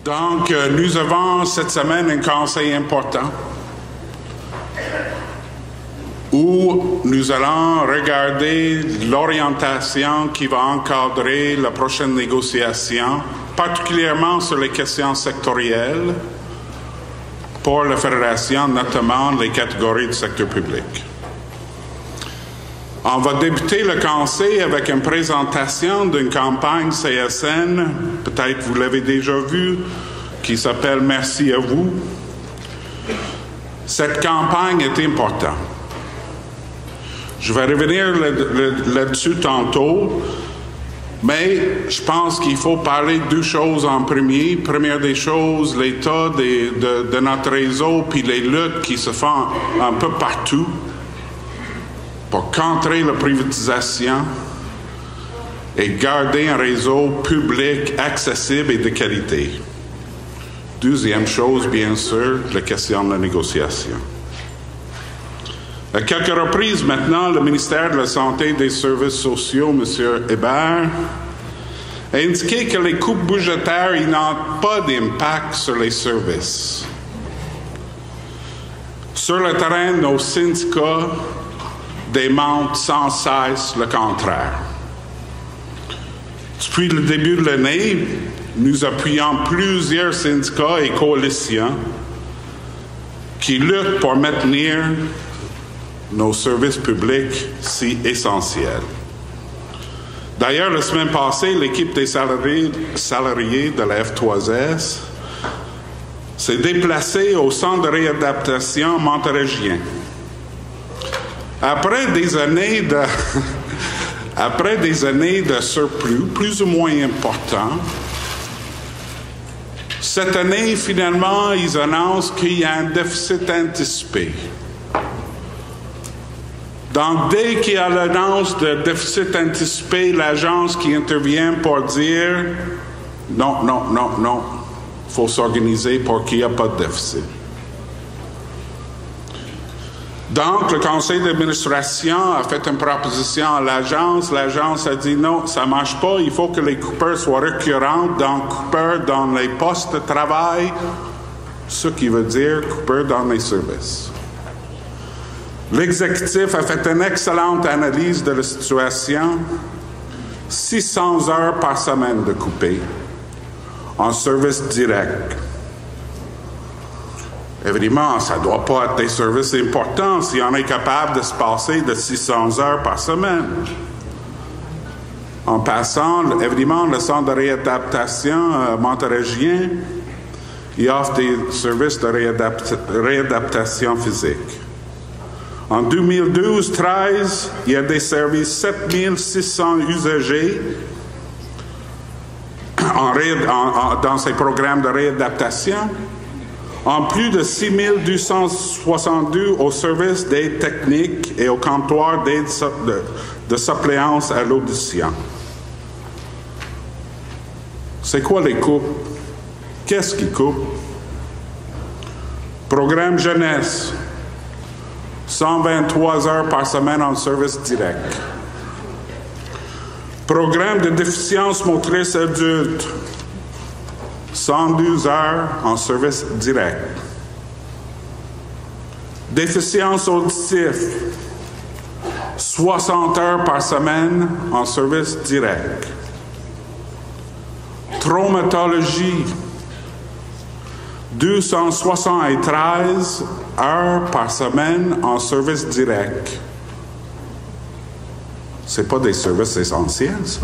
Donc, nous avons cette semaine un conseil important où nous allons regarder l'orientation qui va encadrer la prochaine négociation, particulièrement sur les questions sectorielles pour la Fédération, notamment les catégories du secteur public. On va débuter le conseil avec une présentation d'une campagne CSN, peut-être vous l'avez déjà vu, qui s'appelle « Merci à vous ». Cette campagne est importante. Je vais revenir là-dessus tantôt, mais je pense qu'il faut parler de deux choses en premier. Première des choses, l'état de notre réseau, puis les luttes qui se font un peu partout pour contrer la privatisation et garder un réseau public accessible et de qualité. Deuxième chose, bien sûr, la question de la négociation. À quelques reprises maintenant, le ministère de la Santé et des Services sociaux, M. Hébert, a indiqué que les coupes budgétaires n'ont pas d'impact sur les services. Sur le terrain, nos syndicats démontrent sans cesse le contraire. Depuis le début de l'année, nous appuyons plusieurs syndicats et coalitions qui luttent pour maintenir nos services publics si essentiels. D'ailleurs, la semaine passée, l'équipe des salariés de la F3S s'est déplacée au centre de réadaptation montérégien. Après des années de surplus plus ou moins importants, cette année, finalement, ils annoncent qu'il y a un déficit anticipé. Donc, dès qu'il y a l'annonce de déficit anticipé, l'agence qui intervient pour dire non, il faut s'organiser pour qu'il n'y ait pas de déficit. Donc, le conseil d'administration a fait une proposition à l'agence. L'agence a dit non, ça ne marche pas, il faut que les coupeurs soient récurrents, donc coupeurs dans les postes de travail, ce qui veut dire coupeurs dans les services. L'exécutif a fait une excellente analyse de la situation. 600 heures par semaine de coupés en service direct. Évidemment, ça ne doit pas être des services importants si on est capable de se passer de 600 heures par semaine. En passant, évidemment, le centre de réadaptation montérégien, il offre des services de réadaptation physique. En 2012-13, il y a desservi 7600 usagers dans ces programmes de réadaptation, en plus de 6262 au service d'aide technique et au comptoir d'aide de suppléance à l'audition. C'est quoi les coupes? Qu'est-ce qui coupe? Programme jeunesse. 123 heures par semaine en service direct. Programme de déficience motrice adulte. 112 heures en service direct. Déficience auditive. 60 heures par semaine en service direct. Traumatologie. 273 heures par semaine en service direct. C'est pas des services essentiels, ça.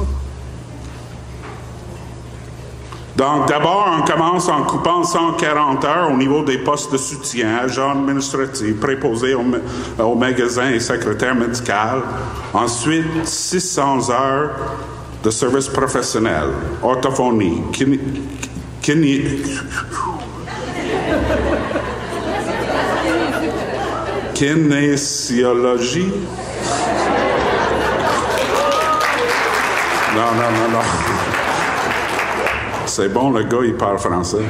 Donc, d'abord, on commence en coupant 140 heures au niveau des postes de soutien, agents administratifs, préposés au magasin et secrétaire médical. Ensuite, 600 heures de services professionnels, orthophonie, kinésiologie. Non. C'est bon, le gars, il parle français.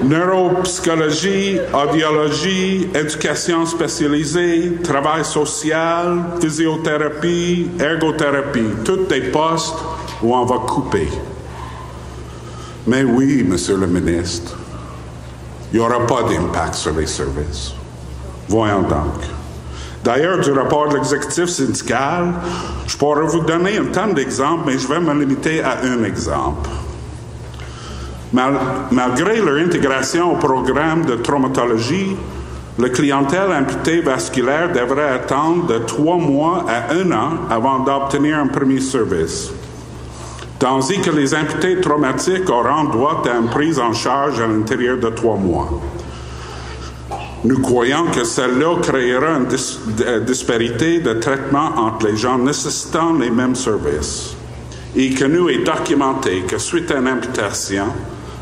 Neuropsychologie, audiologie, éducation spécialisée, travail social, physiothérapie, ergothérapie. Tous des postes où on va couper. Mais oui, Monsieur le ministre, il n'y aura pas d'impact sur les services. Voyons donc. D'ailleurs, du rapport de l'exécutif syndical, je pourrais vous donner un tas d'exemples, mais je vais me limiter à un exemple. Malgré leur intégration au programme de traumatologie, la clientèle amputée vasculaire devrait attendre de 3 mois à 1 an avant d'obtenir un premier service, tandis que les amputés traumatiques auront droit à une prise en charge à l'intérieur de 3 mois. Nous croyons que cela créera une disparité de traitement entre les gens nécessitant les mêmes services et que nous est documenté que suite à une amputation,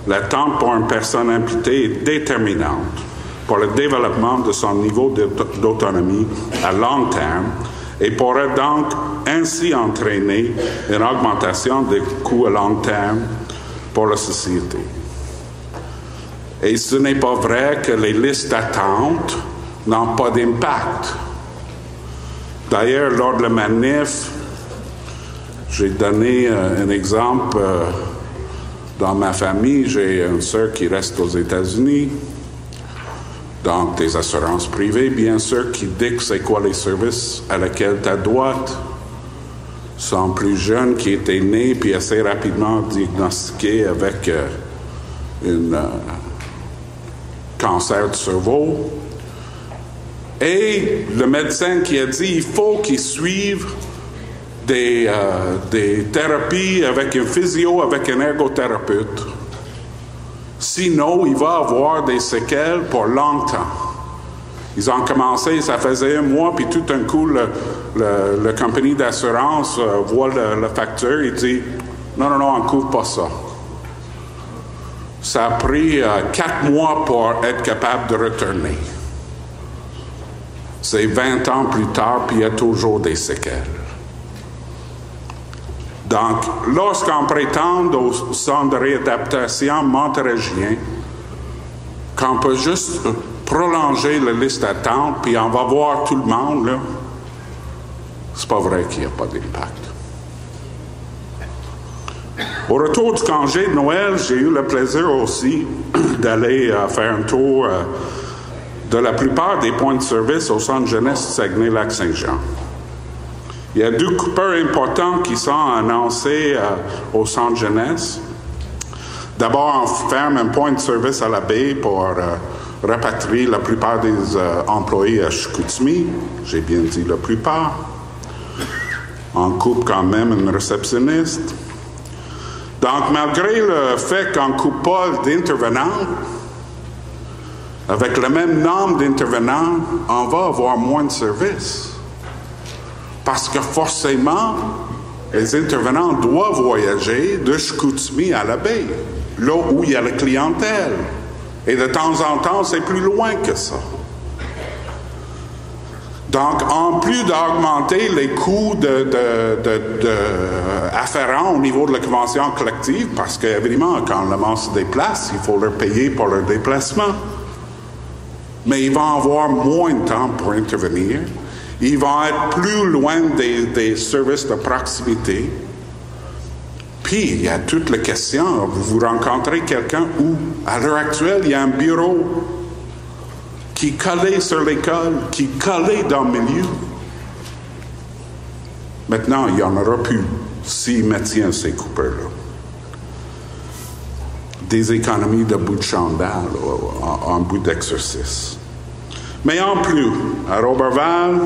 l'attente pour une personne amputée est déterminante pour le développement de son niveau d'autonomie à long terme et pourrait donc ainsi entraîner une augmentation des coûts à long terme pour la société. Et ce n'est pas vrai que les listes d'attente n'ont pas d'impact. D'ailleurs, lors de la manif, j'ai donné un exemple. Dans ma famille, j'ai une sœur qui reste aux États-Unis, donc des assurances privées, bien sûr, qui dictent c'est quoi les services à lesquels tu as droit. Son plus jeune qui était né, puis assez rapidement diagnostiqué avec un cancer du cerveau. Et le médecin qui a dit il faut qu'il suive des thérapies avec un physio, avec un ergothérapeute. Sinon, il va avoir des séquelles pour longtemps. Ils ont commencé, ça faisait 1 mois, puis tout d'un coup, la compagnie d'assurance voit la facture et dit « Non, on ne couvre pas ça. » Ça a pris 4 mois pour être capable de retourner. C'est 20 ans plus tard, puis il y a toujours des séquelles. Donc, lorsqu'on prétend au centre de réadaptation montérégien qu'on peut juste prolonger la liste d'attente, puis on va voir tout le monde, là, c'est pas vrai qu'il n'y a pas d'impact. Au retour du congé de Noël, j'ai eu le plaisir aussi d'aller faire un tour de la plupart des points de service au centre jeunesse Saguenay-Lac-Saint-Jean. Il y a 2 coupeurs importants qui sont annoncés au centre jeunesse. D'abord, on ferme un point de service à la baie pour rapatrier la plupart des employés à Chicoutimi. J'ai bien dit la plupart. On coupe quand même une réceptionniste. Donc, malgré le fait qu'on ne coupe pas d'intervenants, avec le même nombre d'intervenants, on va avoir moins de services. Parce que forcément, les intervenants doivent voyager de Chicoutimi à la baie, là où il y a la clientèle. Et de temps en temps, c'est plus loin que ça. Donc, en plus d'augmenter les coûts afférents au niveau de la convention collective, parce qu'évidemment, quand le monde se déplace, il faut leur payer pour leur déplacement. Mais ils vont avoir moins de temps pour intervenir. Ils vont être plus loin des services de proximité. Puis, il y a toute la question, vous rencontrez quelqu'un où, à l'heure actuelle, il y a un bureau qui est collé sur l'école, qui est collé dans le milieu. Maintenant, il n'y en aura plus s'ils maintiennent ces coupeurs-là. Des économies de bout de chandelle en bout d'exercice. Mais en plus, à Roberval,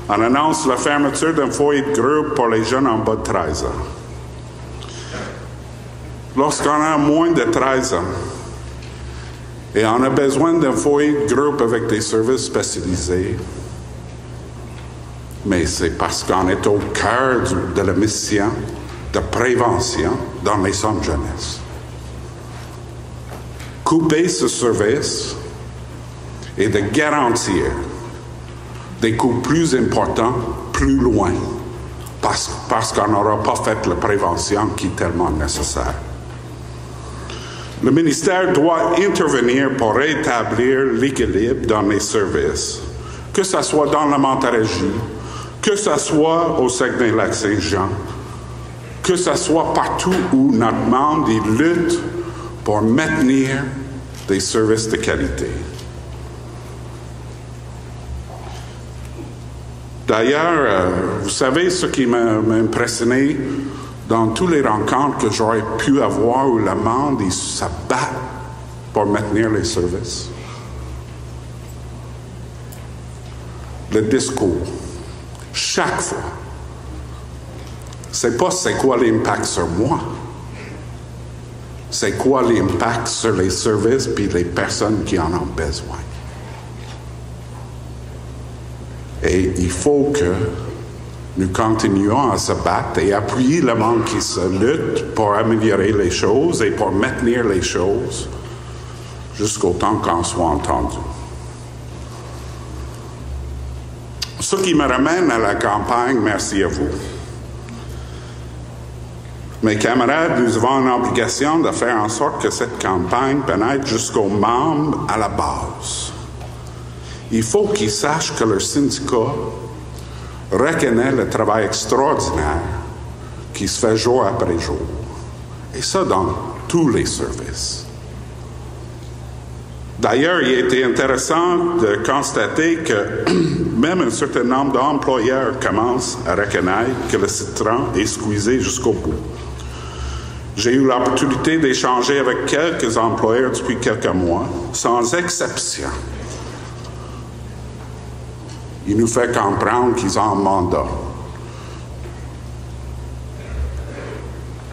on annonce la fermeture d'un foyer de groupe pour les jeunes en bas de 13 ans. Lorsqu'on a moins de 13 ans et on a besoin d'un foyer de groupe avec des services spécialisés, mais c'est parce qu'on est au cœur de la mission de prévention dans les centres jeunesse. Couper ce service et de garantir des coûts plus importants, plus loin, parce qu'on n'aura pas fait la prévention qui est tellement nécessaire. Le ministère doit intervenir pour rétablir l'équilibre dans les services, que ce soit dans la Montérégie, que ce soit au Saguenay-Lac-Saint-Jean, que ce soit partout où notre monde lutte pour maintenir des services de qualité. D'ailleurs, vous savez ce qui m'a impressionné dans toutes les rencontres que j'aurais pu avoir où le monde se bat pour maintenir les services? Le discours. Chaque fois. C'est pas c'est quoi l'impact sur moi. C'est quoi l'impact sur les services puis les personnes qui en ont besoin. Et il faut que nous continuons à se battre et appuyer le monde qui se lutte pour améliorer les choses et pour maintenir les choses jusqu'au temps qu'on soit entendu. Ce qui me ramène à la campagne, merci à vous. Mes camarades, nous avons une obligation de faire en sorte que cette campagne pénètre jusqu'aux membres à la base. Il faut qu'ils sachent que leur syndicat reconnaît le travail extraordinaire qui se fait jour après jour. Et ça dans tous les services. D'ailleurs, il a été intéressant de constater que même un certain nombre d'employeurs commencent à reconnaître que le citron est squeezé jusqu'au bout. J'ai eu l'opportunité d'échanger avec quelques employeurs depuis quelques mois, sans exception. Il nous fait comprendre qu'ils ont un mandat.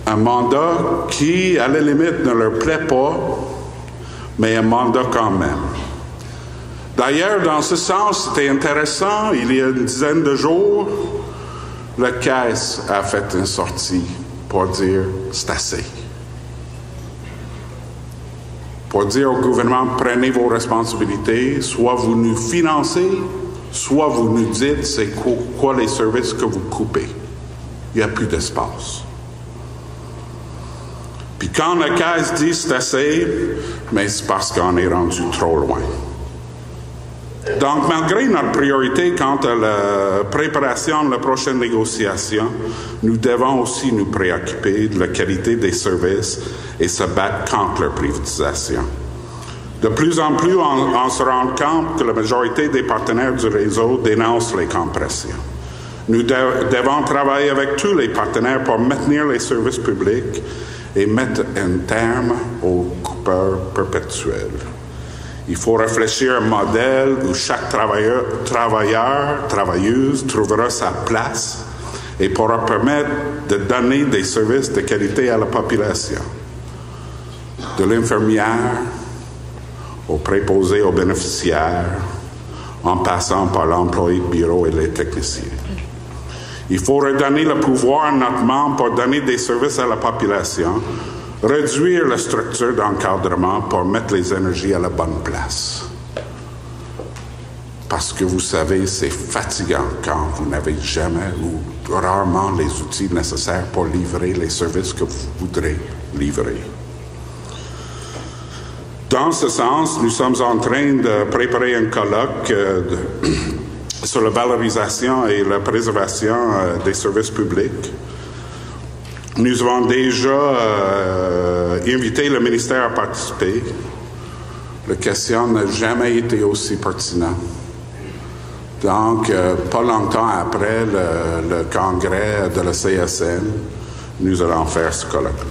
Un mandat qui, à la limite, ne leur plaît pas, mais un mandat quand même. D'ailleurs, dans ce sens, c'était intéressant, il y a une dizaine de jours, le Caisse a fait une sortie pour dire « c'est assez ». Pour dire au gouvernement « prenez vos responsabilités, soit vous nous financez, soit vous nous dites c'est quoi les services que vous coupez. Il n'y a plus d'espace. » Puis quand la Caisse dit c'est assez, mais c'est parce qu'on est rendu trop loin. Donc, malgré notre priorité quant à la préparation de la prochaine négociation, nous devons aussi nous préoccuper de la qualité des services et se battre contre leur privatisation. De plus en plus, on se rend compte que la majorité des partenaires du réseau dénoncent les compressions. Nous devons travailler avec tous les partenaires pour maintenir les services publics et mettre un terme aux coupeurs perpétuels. Il faut réfléchir à un modèle où chaque travailleuse trouvera sa place et pourra permettre de donner des services de qualité à la population. De l'infirmière aux préposés aux bénéficiaires, en passant par l'employé de bureau et les techniciens. Il faut redonner le pouvoir à notre membre pour donner des services à la population, réduire la structure d'encadrement pour mettre les énergies à la bonne place. Parce que vous savez, c'est fatigant quand vous n'avez jamais ou rarement les outils nécessaires pour livrer les services que vous voudrez livrer. Dans ce sens, nous sommes en train de préparer un colloque sur la valorisation et la préservation des services publics. Nous avons déjà invité le ministère à participer. La question n'a jamais été aussi pertinente. Donc, pas longtemps après le congrès de la CSN, nous allons faire ce colloque-là.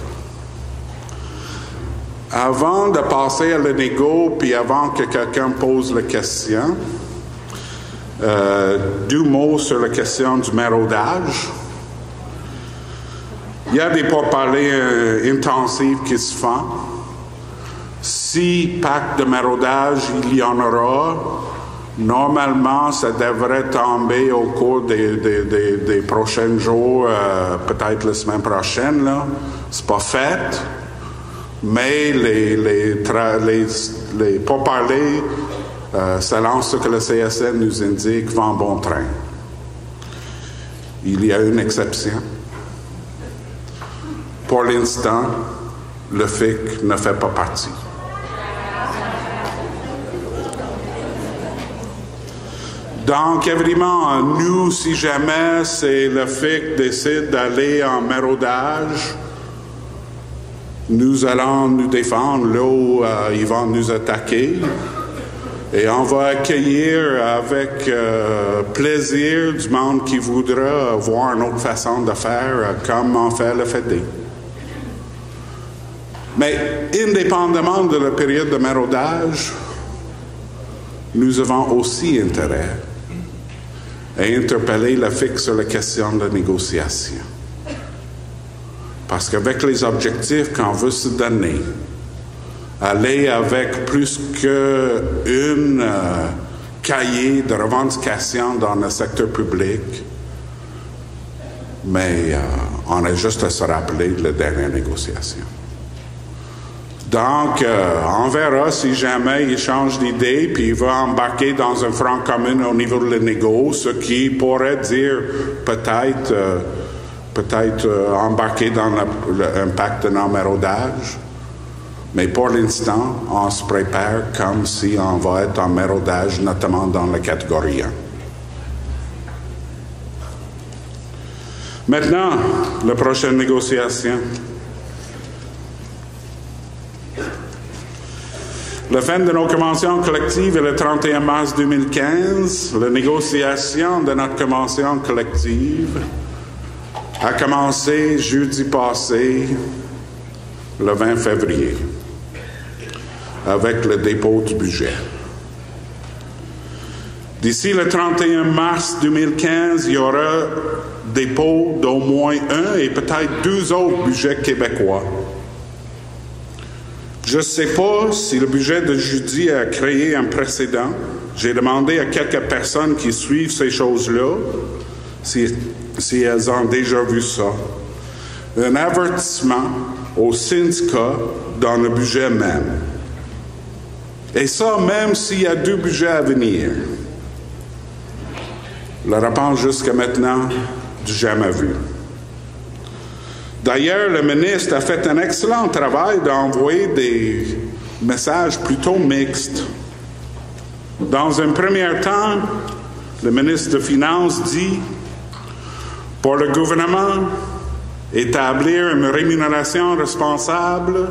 Avant de passer à la négo, puis avant que quelqu'un pose la question, 2 mots sur la question du maraudage. Il y a des pourparlers intensifs qui se font. Si pacte de maraudage il y en aura, normalement, ça devrait tomber au cours des prochains jours, peut-être la semaine prochaine. Là. C'est pas fait. Mais les pourparlers, selon ce que le CSN nous indique, vont en bon train. Il y a une exception. Pour l'instant, le FIC ne fait pas partie. Donc, évidemment, nous, si jamais c'est le FIC décide d'aller en maraudage, nous allons nous défendre là où ils vont nous attaquer. Et on va accueillir avec plaisir du monde qui voudra voir une autre façon de faire comme on fait le FED. Mais indépendamment de la période de maraudage, nous avons aussi intérêt à interpeller la FIC sur la question de négociation. Parce qu'avec les objectifs qu'on veut se donner, aller avec plus qu'une cahier de revendications dans le secteur public, mais on a juste à se rappeler de la dernière négociation. Donc, on verra si jamais il change d'idée puis il va embarquer dans un front commun au niveau de la négo, ce qui pourrait dire peut-être embarquer dans un pacte de non-maraudage. Mais pour l'instant, on se prépare comme si on va être en maraudage, notamment dans la catégorie 1. Maintenant, la prochaine négociation. La fin de nos conventions collectives est le 31 mars 2015. La négociation de notre convention collective a commencé jeudi passé, le 20 février, avec le dépôt du budget. D'ici le 31 mars 2015, il y aura dépôt d'au moins un et peut-être 2 autres budgets québécois. Je ne sais pas si le budget de jeudi a créé un précédent. J'ai demandé à quelques personnes qui suivent ces choses-là si elles ont déjà vu ça. Un avertissement aux syndicats dans le budget même. Et ça, même s'il y a 2 budgets à venir. La réponse jusqu'à maintenant, du jamais vu. D'ailleurs, le ministre a fait un excellent travail d'envoyer des messages plutôt mixtes. Dans un premier temps, le ministre des Finances dit « Pour le gouvernement, établir une rémunération responsable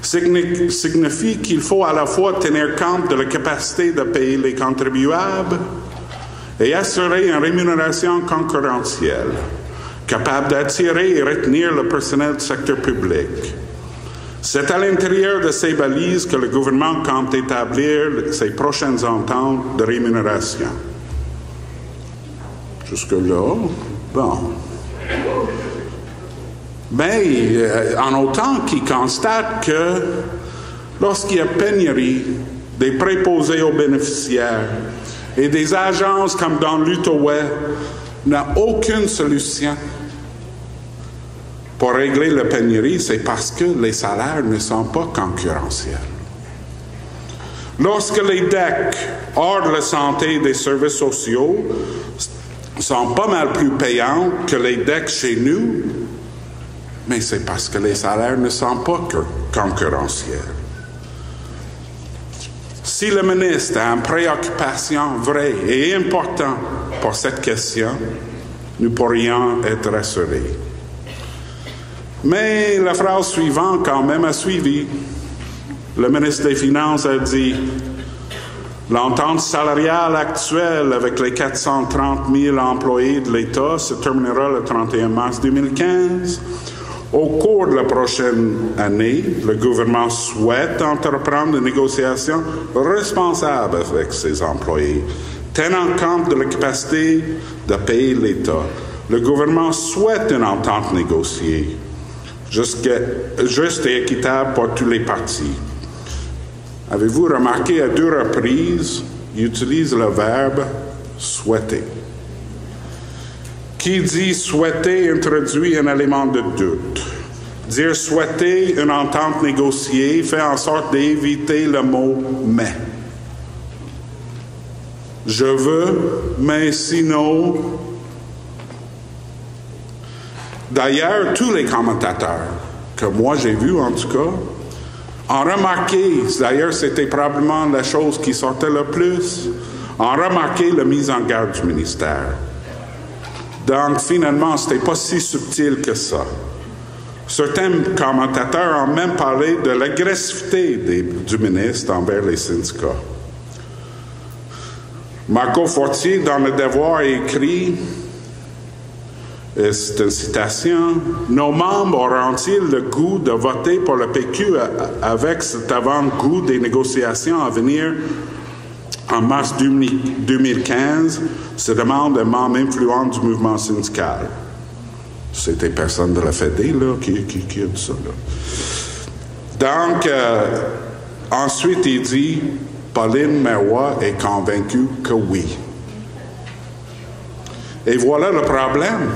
signifie qu'il faut à la fois tenir compte de la capacité de payer les contribuables et assurer une rémunération concurrentielle, capable d'attirer et retenir le personnel du secteur public. C'est à l'intérieur de ces balises que le gouvernement compte établir ses prochaines ententes de rémunération. » Jusque-là, bon. Mais en autant qu'il constate que lorsqu'il y a pénurie des préposés aux bénéficiaires et des agences comme dans l'Outaouais n'a aucune solution pour régler la pénurie, c'est parce que les salaires ne sont pas concurrentiels. Lorsque les DEC hors de la santé et des services sociaux sont pas mal plus payantes que les DEC chez nous, mais c'est parce que les salaires ne sont pas concurrentiels. Si le ministre a une préoccupation vraie et importante pour cette question, nous pourrions être rassurés. Mais la phrase suivante, quand même, a suivi. Le ministre des Finances a dit « L'entente salariale actuelle avec les 430 000 employés de l'État se terminera le 31 mars 2015. Au cours de la prochaine année, le gouvernement souhaite entreprendre des négociations responsables avec ses employés, tenant compte de la capacité de payer l'État. Le gouvernement souhaite une entente négociée, juste et équitable pour tous les partis. » Avez-vous remarqué à 2 reprises, il utilise le verbe « souhaiter ». Qui dit souhaiter introduit un élément de doute. Dire souhaiter une entente négociée fait en sorte d'éviter le mot mais. Je veux, mais sinon. D'ailleurs, tous les commentateurs, que moi j'ai vus en tout cas, ont remarqué, d'ailleurs c'était probablement la chose qui sortait le plus, ont remarqué la mise en garde du ministère. Donc, finalement, ce n'était pas si subtil que ça. Certains commentateurs ont même parlé de l'agressivité du ministre envers les syndicats. Marco Fortier, dans Le Devoir, a écrit, c'est une citation, « Nos membres auront-ils le goût de voter pour le PQ avec cet avant-goût des négociations à venir en mars 2015 ?» se demande un membre influent du mouvement syndical. C'était personne de la FEDE là, qui a dit ça. Là. Donc, ensuite, il dit, Pauline Marois est convaincue que oui. Et voilà le problème.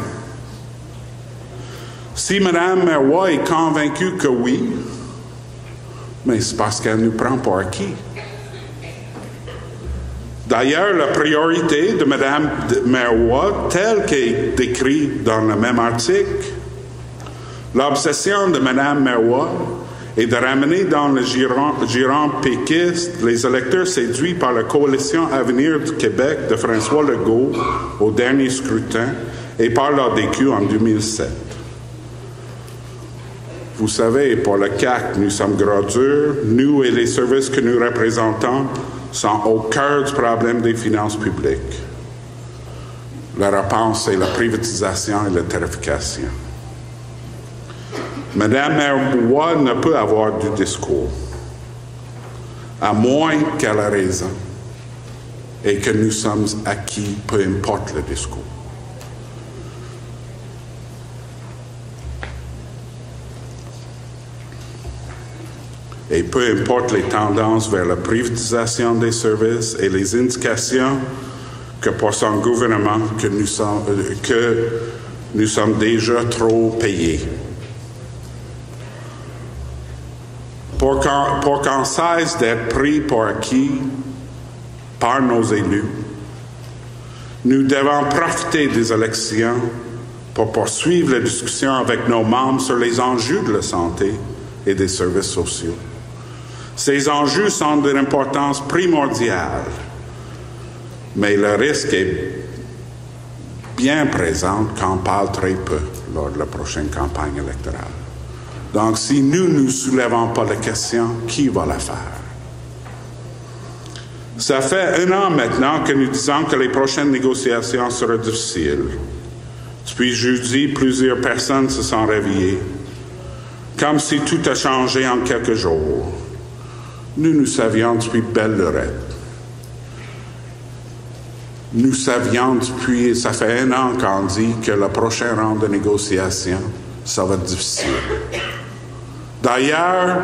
Si Mme Marois est convaincue que oui, mais c'est parce qu'elle nous prend pour acquis. D'ailleurs, la priorité de Mme Marois, telle qu'elle est décrite dans le même article, l'obsession de Mme Marois est de ramener dans le giron péquiste les électeurs séduits par la coalition Avenir du Québec de François Legault au dernier scrutin et par l'ADQ en 2007. Vous savez, pour le CAQ, nous sommes gros durs, nous et les services que nous représentons sont au cœur du problème des finances publiques. La réponse, c'est la privatisation et la tarification. Mme Marois ne peut avoir du discours, à moins qu'elle ait raison et que nous sommes acquis, peu importe le discours. Et peu importe les tendances vers la privatisation des services et les indications que pour son gouvernement que nous sommes déjà trop payés. Pour qu'on cesse d'être pris pour acquis par nos élus, nous devons profiter des élections pour poursuivre la discussion avec nos membres sur les enjeux de la santé et des services sociaux. Ces enjeux sont d'une importance primordiale, mais le risque est bien présent quand on parle très peu lors de la prochaine campagne électorale. Donc, si nous ne soulevons pas la question, qui va la faire? Ça fait 1 an maintenant que nous disons que les prochaines négociations seront difficiles. Depuis jeudi, plusieurs personnes se sont réveillées, comme si tout a changé en quelques jours. Nous savions depuis belle lurette. Nous savions depuis, ça fait 1 an qu'on dit que le prochain round de négociation, ça va être difficile. D'ailleurs,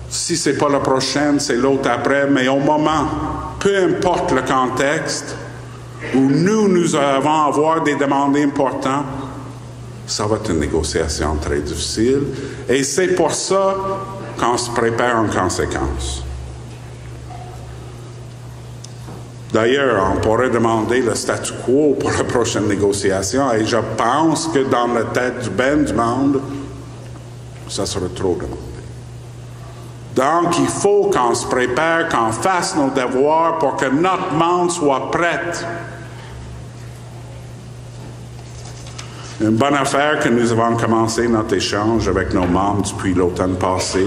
si ce n'est pas la prochaine, c'est l'autre après, mais au moment, peu importe le contexte, où nous allons avoir des demandes importantes, ça va être une négociation très difficile. Et c'est pour ça qu'on se prépare en conséquence. D'ailleurs, on pourrait demander le statu quo pour la prochaine négociation, et je pense que dans la tête du monde, ça serait trop demandé. Donc, il faut qu'on se prépare, qu'on fasse nos devoirs pour que notre monde soit prête. Une bonne affaire que nous avons commencé notre échange avec nos membres depuis l'automne passé.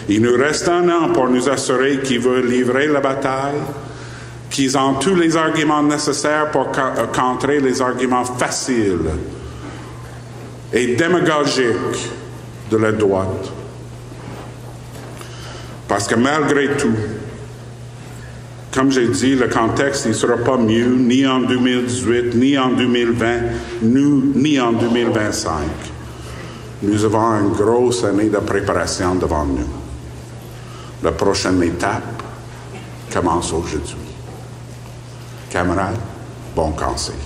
Il nous reste 1 an pour nous assurer qu'ils veulent livrer la bataille, qu'ils ont tous les arguments nécessaires pour contrer les arguments faciles et démagogiques de la droite. Parce que malgré tout, comme j'ai dit, le contexte ne sera pas mieux ni en 2018, ni en 2020, ni en 2025. Nous avons une grosse année de préparation devant nous. La prochaine étape commence aujourd'hui. Camarades, bon conseil.